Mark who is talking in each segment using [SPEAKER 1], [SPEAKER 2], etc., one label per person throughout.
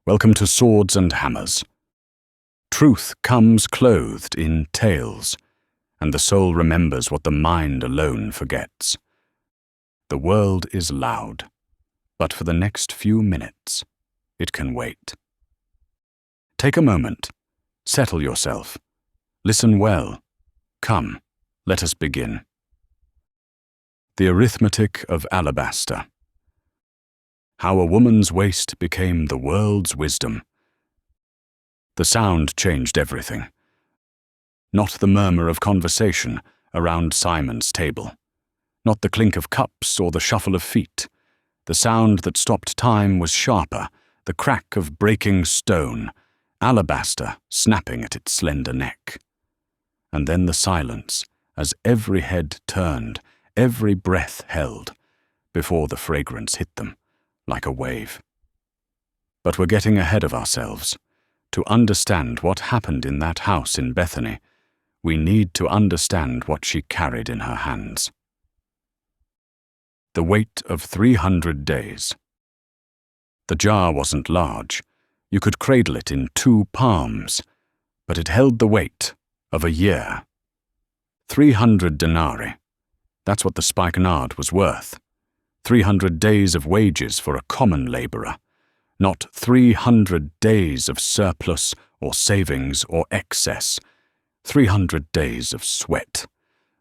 [SPEAKER 1] Welcome to Swords and Hammers. Truth comes clothed in tales, and the soul remembers what the mind alone forgets. The world is loud, but for the next few minutes, it can wait. Take a moment, settle yourself, listen well. Come, let us begin. The Arithmetic of Alabaster. How a woman's waist became the world's wisdom. The sound changed everything. Not the murmur of conversation around Simon's table. Not the clink of cups or the shuffle of feet. The sound that stopped time was sharper, the crack of breaking stone, alabaster snapping at its slender neck. And then the silence, as every head turned, every breath held, before the fragrance hit them, like a wave. But we're getting ahead of ourselves. To understand what happened in that house in Bethany, we need to understand what she carried in her hands. The weight of 300 days. The jar wasn't large. You could cradle it in 2 palms, but it held the weight of a year. 300 denarii. That's what the spikenard was worth. 300 days of wages for a common laborer, not 300 days of surplus or savings or excess. 300 days of sweat.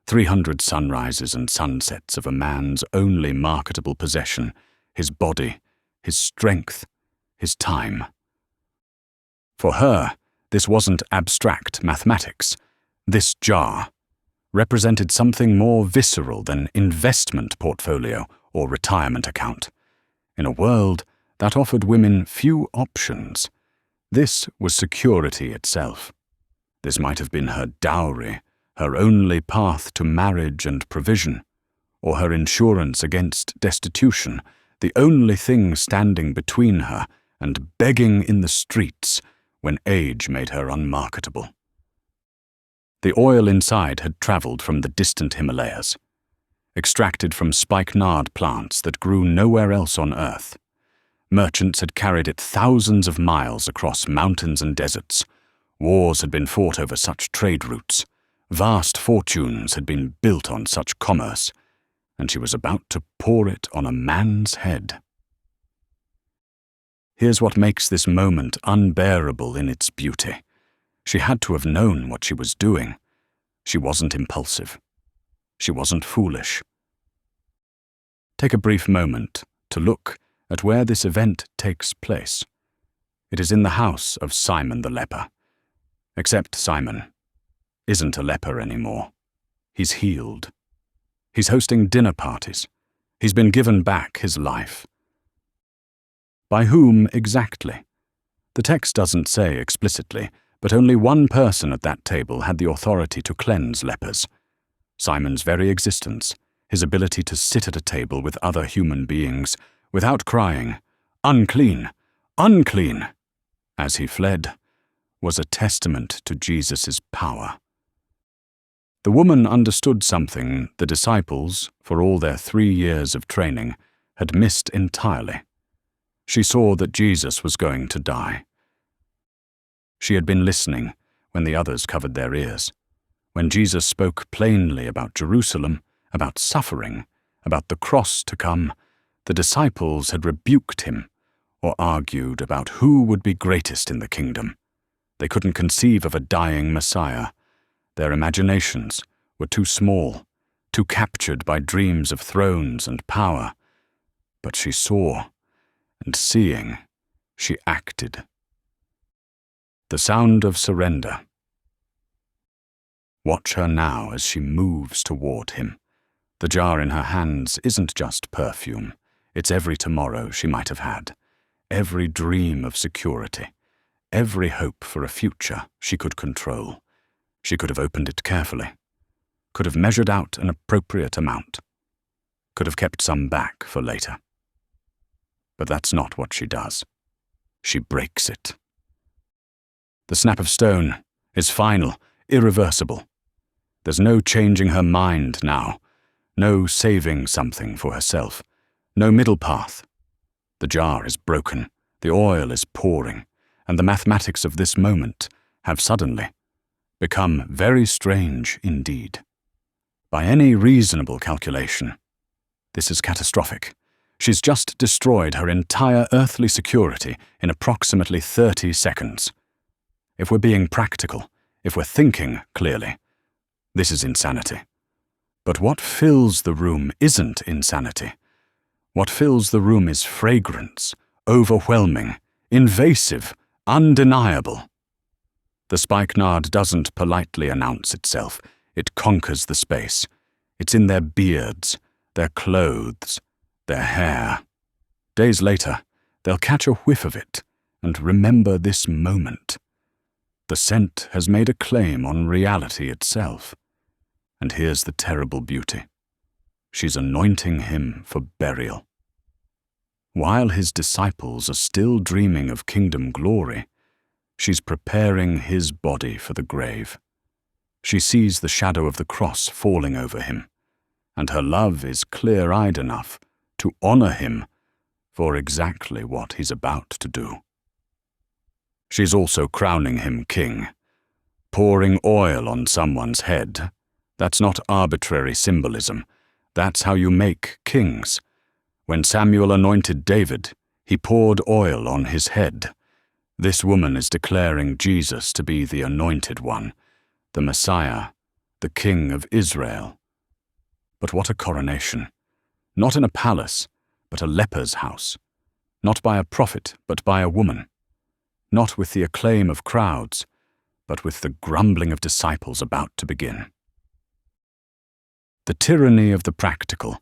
[SPEAKER 1] 300 sunrises and sunsets of a man's only marketable possession, his body, his strength, his time. For her, this wasn't abstract mathematics. This jar represented something more visceral than investment portfolio or retirement account. In a world that offered women few options, this was security itself. This might have been her dowry, her only path to marriage and provision, or her insurance against destitution, the only thing standing between her and begging in the streets when age made her unmarketable. The oil inside had traveled from the distant Himalayas, extracted from spikenard plants that grew nowhere else on Earth. Merchants had carried it thousands of miles across mountains and deserts. Wars had been fought over such trade routes. Vast fortunes had been built on such commerce, and she was about to pour it on a man's head. Here's what makes this moment unbearable in its beauty. She had to have known what she was doing. She wasn't impulsive. She wasn't foolish. Take a brief moment to look at where this event takes place. It is in the house of Simon the leper. Except Simon isn't a leper anymore. He's healed. He's hosting dinner parties. He's been given back his life. By whom exactly? The text doesn't say explicitly, but only one person at that table had the authority to cleanse lepers. Simon's very existence, his ability to sit at a table with other human beings without crying, "Unclean! Unclean!" as he fled, was a testament to Jesus' power. The woman understood something the disciples, for all their 3 years of training, had missed entirely. She saw that Jesus was going to die. She had been listening when the others covered their ears. When Jesus spoke plainly about Jerusalem, about suffering, about the cross to come, the disciples had rebuked him or argued about who would be greatest in the kingdom. They couldn't conceive of a dying Messiah. Their imaginations were too small, too captured by dreams of thrones and power. But she saw, and seeing, she acted. The sound of surrender. Watch her now as she moves toward him. The jar in her hands isn't just perfume. It's every tomorrow she might have had, every dream of security, every hope for a future she could control. She could have opened it carefully, could have measured out an appropriate amount, could have kept some back for later. But that's not what she does. She breaks it. The snap of stone is final, irreversible. There's no changing her mind now, no saving something for herself, no middle path. The jar is broken, The oil is pouring, and the mathematics of this moment have suddenly become very strange indeed. By any reasonable calculation, this is catastrophic. She's just destroyed her entire earthly security in approximately 30 seconds. If we're being practical, if we're thinking clearly, this is insanity. But what fills the room isn't insanity. What fills the room is fragrance, overwhelming, invasive, undeniable. The spikenard doesn't politely announce itself. It conquers the space. It's in their beards, their clothes, their hair. Days later, they'll catch a whiff of it and remember this moment. The scent has made a claim on reality itself. And here's the terrible beauty. She's anointing him for burial. While his disciples are still dreaming of kingdom glory, she's preparing his body for the grave. She sees the shadow of the cross falling over him, and her love is clear-eyed enough to honor him for exactly what he's about to do. She's also crowning him king. Pouring oil on someone's head, that's not arbitrary symbolism. That's how you make kings. When Samuel anointed David, he poured oil on his head. This woman is declaring Jesus to be the anointed one, the Messiah, the King of Israel. But what a coronation! Not in a palace, but a leper's house. Not by a prophet, but by a woman. Not with the acclaim of crowds, but with the grumbling of disciples about to begin. The tyranny of the practical.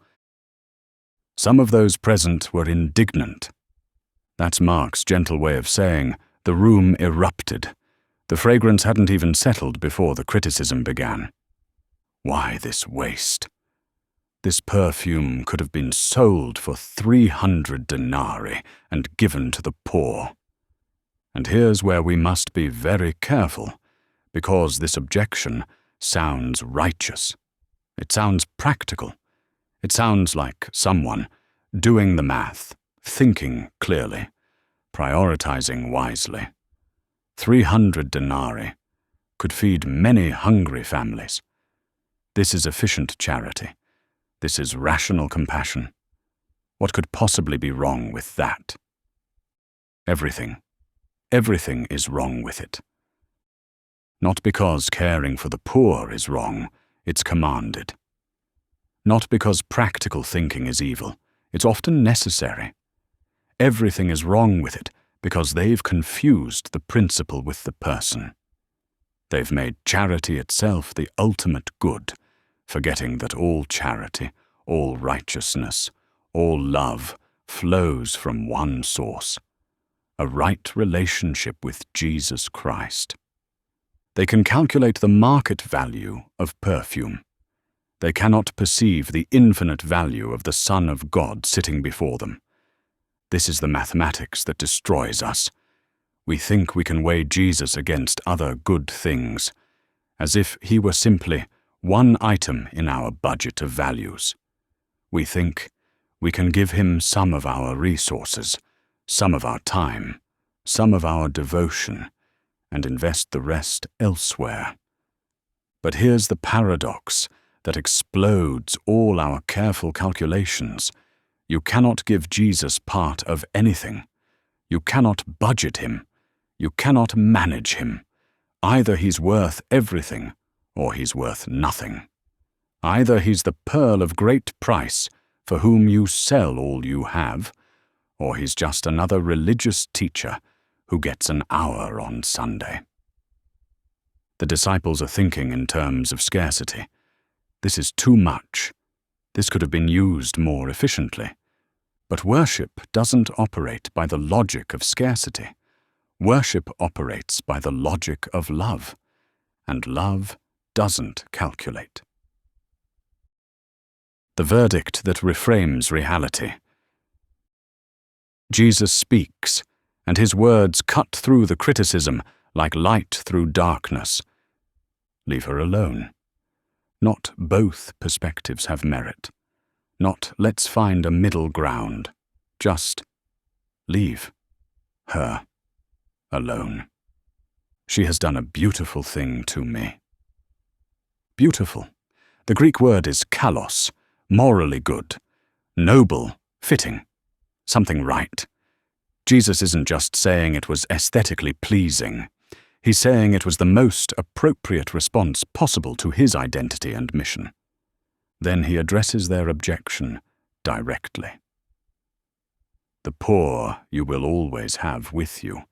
[SPEAKER 1] Some of those present were indignant. That's Mark's gentle way of saying the room erupted. The fragrance hadn't even settled before the criticism began. Why this waste? This perfume could have been sold for 300 denarii and given to the poor. And here's where we must be very careful, because this objection sounds righteous. It sounds practical. It sounds like someone doing the math, thinking clearly, prioritizing wisely. 300 denarii could feed many hungry families. This is efficient charity. This is rational compassion. What could possibly be wrong with that? Everything. Everything is wrong with it. Not because caring for the poor is wrong, it's commanded. Not because practical thinking is evil, it's often necessary. Everything is wrong with it because they've confused the principle with the person. They've made charity itself the ultimate good, forgetting that all charity, all righteousness, all love flows from one source, a right relationship with Jesus Christ. They can calculate the market value of perfume. They cannot perceive the infinite value of the Son of God sitting before them. This is the mathematics that destroys us. We think we can weigh Jesus against other good things, as if he were simply one item in our budget of values. We think we can give him some of our resources, some of our time, some of our devotion, and invest the rest elsewhere. But here's the paradox that explodes all our careful calculations. You cannot give Jesus part of anything. You cannot budget him. You cannot manage him. Either he's worth everything, or he's worth nothing. Either he's the pearl of great price for whom you sell all you have, or he's just another religious teacher who gets an hour on Sunday. The disciples are thinking in terms of scarcity. This is too much. This could have been used more efficiently. But worship doesn't operate by the logic of scarcity. Worship operates by the logic of love, and love doesn't calculate. The verdict that reframes reality. Jesus speaks, and his words cut through the criticism like light through darkness. Leave her alone. Not both perspectives have merit. Not let's find a middle ground. Just leave. her alone. She has done a beautiful thing to me. Beautiful. The Greek word is kalos, morally good, noble, fitting, something right. Jesus isn't just saying it was aesthetically pleasing. He's saying it was the most appropriate response possible to his identity and mission. Then he addresses their objection directly. The poor you will always have with you,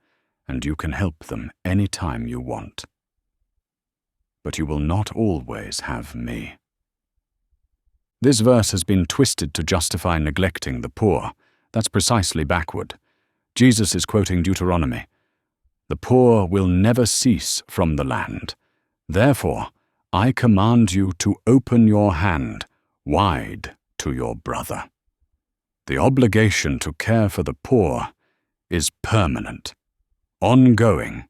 [SPEAKER 1] and you can help them any time you want. But you will not always have me. This verse has been twisted to justify neglecting the poor. That's precisely backward. Jesus is quoting Deuteronomy. The poor will never cease from the land. Therefore, I command you to open your hand wide to your brother. The obligation to care for the poor is permanent, ongoing,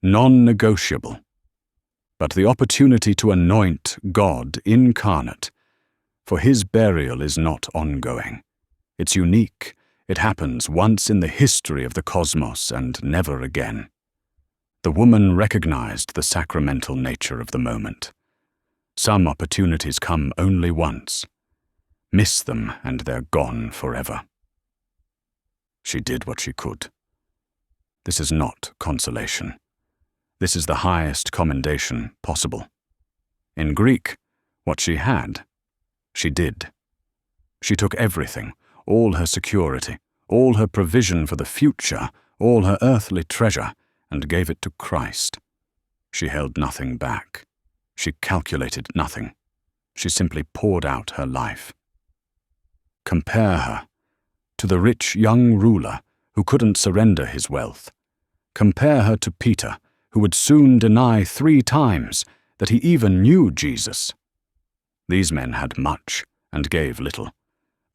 [SPEAKER 1] non-negotiable. But the opportunity to anoint God incarnate for his burial is not ongoing. It's unique. It happens once in the history of the cosmos and never again. The woman recognized the sacramental nature of the moment. Some opportunities come only once. Miss them and they're gone forever. She did what she could. This is not consolation. This is the highest commendation possible. In Greek, what she had, she did. She took everything, all her security, all her provision for the future, all her earthly treasure, and gave it to Christ. She held nothing back. She calculated nothing. She simply poured out her life. Compare her to the rich young ruler who couldn't surrender his wealth. Compare her to Peter, who would soon deny 3 times that he even knew Jesus. These men had much and gave little.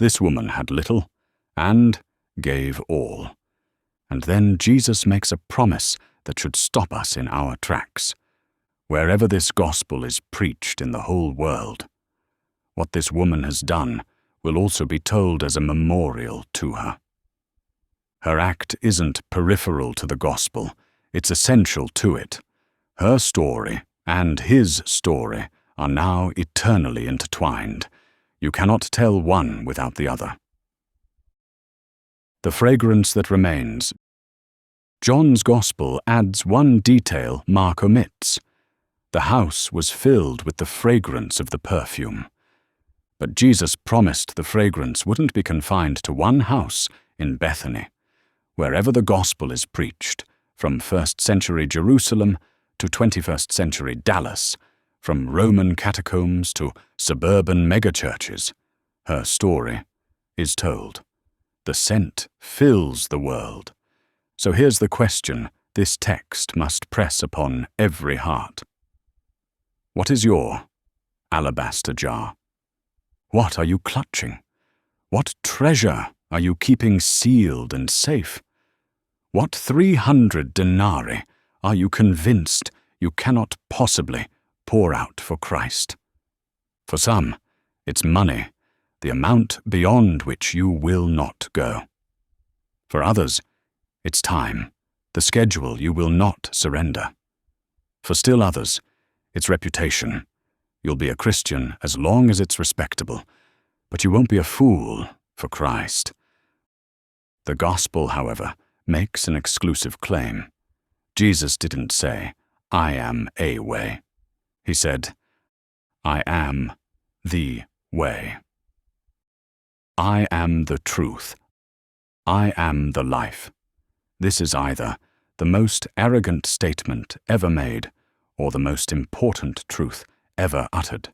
[SPEAKER 1] This woman had little and gave all. And then Jesus makes a promise that should stop us in our tracks. Wherever this gospel is preached in the whole world, what this woman has done will also be told as a memorial to her. Her act isn't peripheral to the gospel, it's essential to it. Her story and his story are now eternally intertwined. You cannot tell one without the other. The fragrance that remains. John's Gospel adds one detail Mark omits. The house was filled with the fragrance of the perfume. But Jesus promised the fragrance wouldn't be confined to one house in Bethany. Wherever the gospel is preached, from 1st century Jerusalem to 21st century Dallas, from Roman catacombs to suburban megachurches, her story is told. The scent fills the world. So here's the question this text must press upon every heart. What is your alabaster jar? What are you clutching? What treasure are you keeping sealed and safe? What 300 denarii are you convinced you cannot possibly pour out for Christ? For some, it's money, the amount beyond which you will not go. For others, it's time, the schedule you will not surrender. For still others, it's reputation. You'll be a Christian as long as it's respectable, but you won't be a fool for Christ. The gospel, however, makes an exclusive claim. Jesus didn't say, I am a way. He said, I am the way. I am the truth. I am the life. This is either the most arrogant statement ever made or the most important truth ever uttered.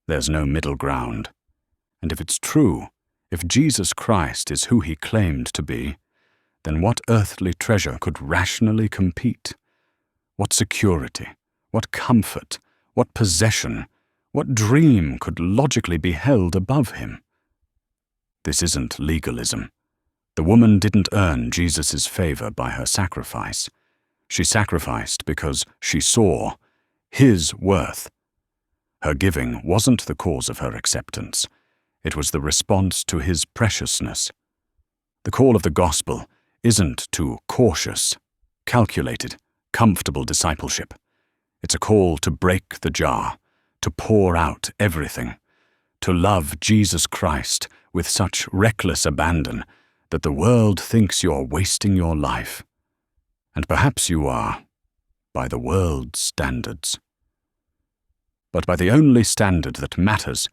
[SPEAKER 1] There's no middle ground. And if it's true, if Jesus Christ is who he claimed to be, then what earthly treasure could rationally compete? What security, what comfort, what possession, what dream could logically be held above him? This isn't legalism. The woman didn't earn Jesus' favor by her sacrifice. She sacrificed because she saw his worth. Her giving wasn't the cause of her acceptance. It was the response to his preciousness. The call of the gospel isn't to cautious, calculated, comfortable discipleship. It's a call to break the jar, to pour out everything, to love Jesus Christ with such reckless abandon that the world thinks you're wasting your life. And perhaps you are, by the world's standards. But by the only standard that matters,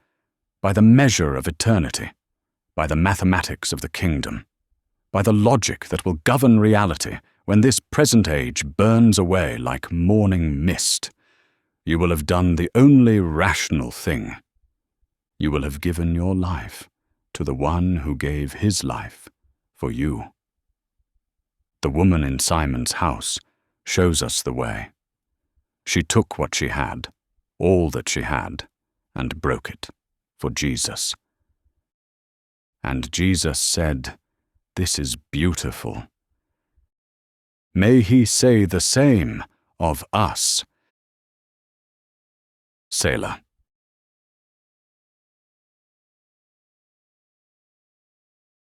[SPEAKER 1] by the measure of eternity, by the mathematics of the kingdom, by the logic that will govern reality when this present age burns away like morning mist, you will have done the only rational thing. You will have given your life to the one who gave his life for you. The woman in Simon's house shows us the way. She took what she had, all that she had, and broke it for Jesus. And Jesus said, "This is beautiful." May he say the same of us. Selah.